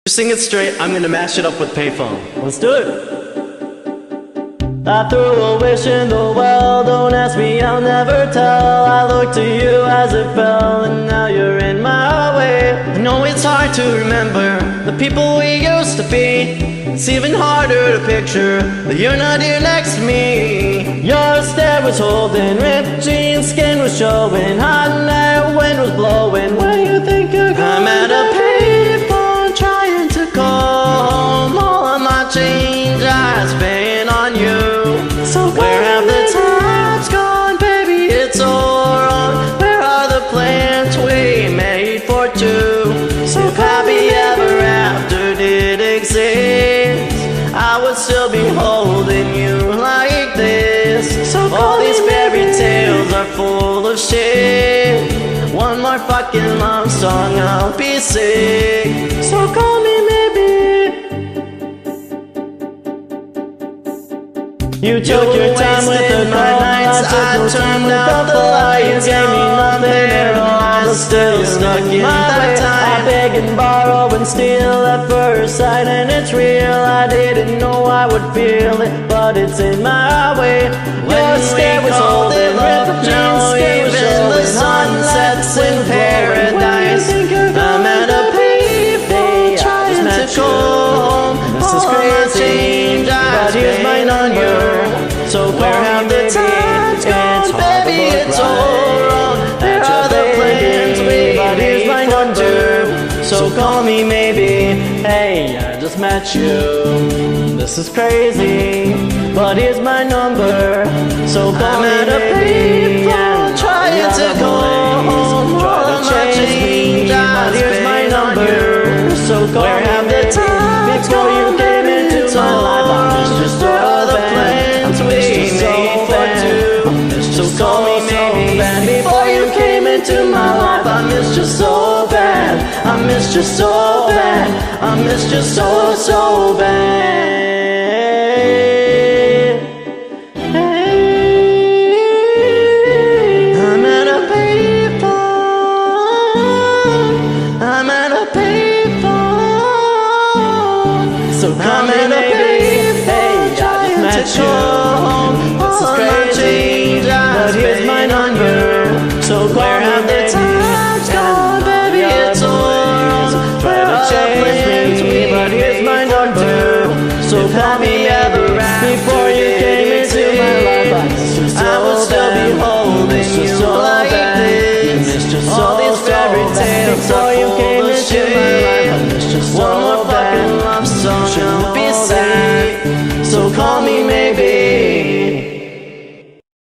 Sing it straight, I'm gonna mash it up with Payphone. Let's do it. I threw a wish in the well, don't ask me, I'll never tell. I looked to you as it fell, and now you're in my way. I know it's hard to remember the people we used to be. It's even harder to picture that you're not here next to me. Your stare was holding, ripped jeans, skin was showing, hot night wind was blowing. Where you think you're going? I'm at a payphone trying to call home. All of my change I spent on you. So where have the times gone, baby? It's all wrong. Where are the plans we made for two? So if happy ever after did exist, I would still be holding you like this. So all these fairy tales are full of shit. One more fucking love song, I'll be sick. So call me maybe. You took your time with the my nights, I turned out the lights, you gave me nothing at all, I'm still stuck in that time. I beg and borrow and steal at first sight, and it's real. I didn't know I would feel it, but it's in my way. Your stare was holding, ripped jeans, skin was showing, the sun sets in paradise. I'm at a payphone trying to call home. This is crazy, but here's my number. So where have the times gone, baby? It's all wrong. There are the plans we made for two. So call me maybe. Hey, I just met you. This is crazy, but here's my number. So call me maybe. I'm trying to call home. All of my change I here's my number. So call where have the times before you came into my life. I'm just where are the plans we made for two? So call me maybe. Before you came into my life, I missed you so bad. I missed you so bad. I missed you so bad. I'm at a payphone. I'm at a payphone. So call me maybe. Hey, I just met you. This is crazy, but here's my number. So where have the times gone, baby? It's all wrong. Try to change me, but here's my number. So call me ever before you came into my life. I will still be holding you like this. All these fairy tales before you came are full of into shit.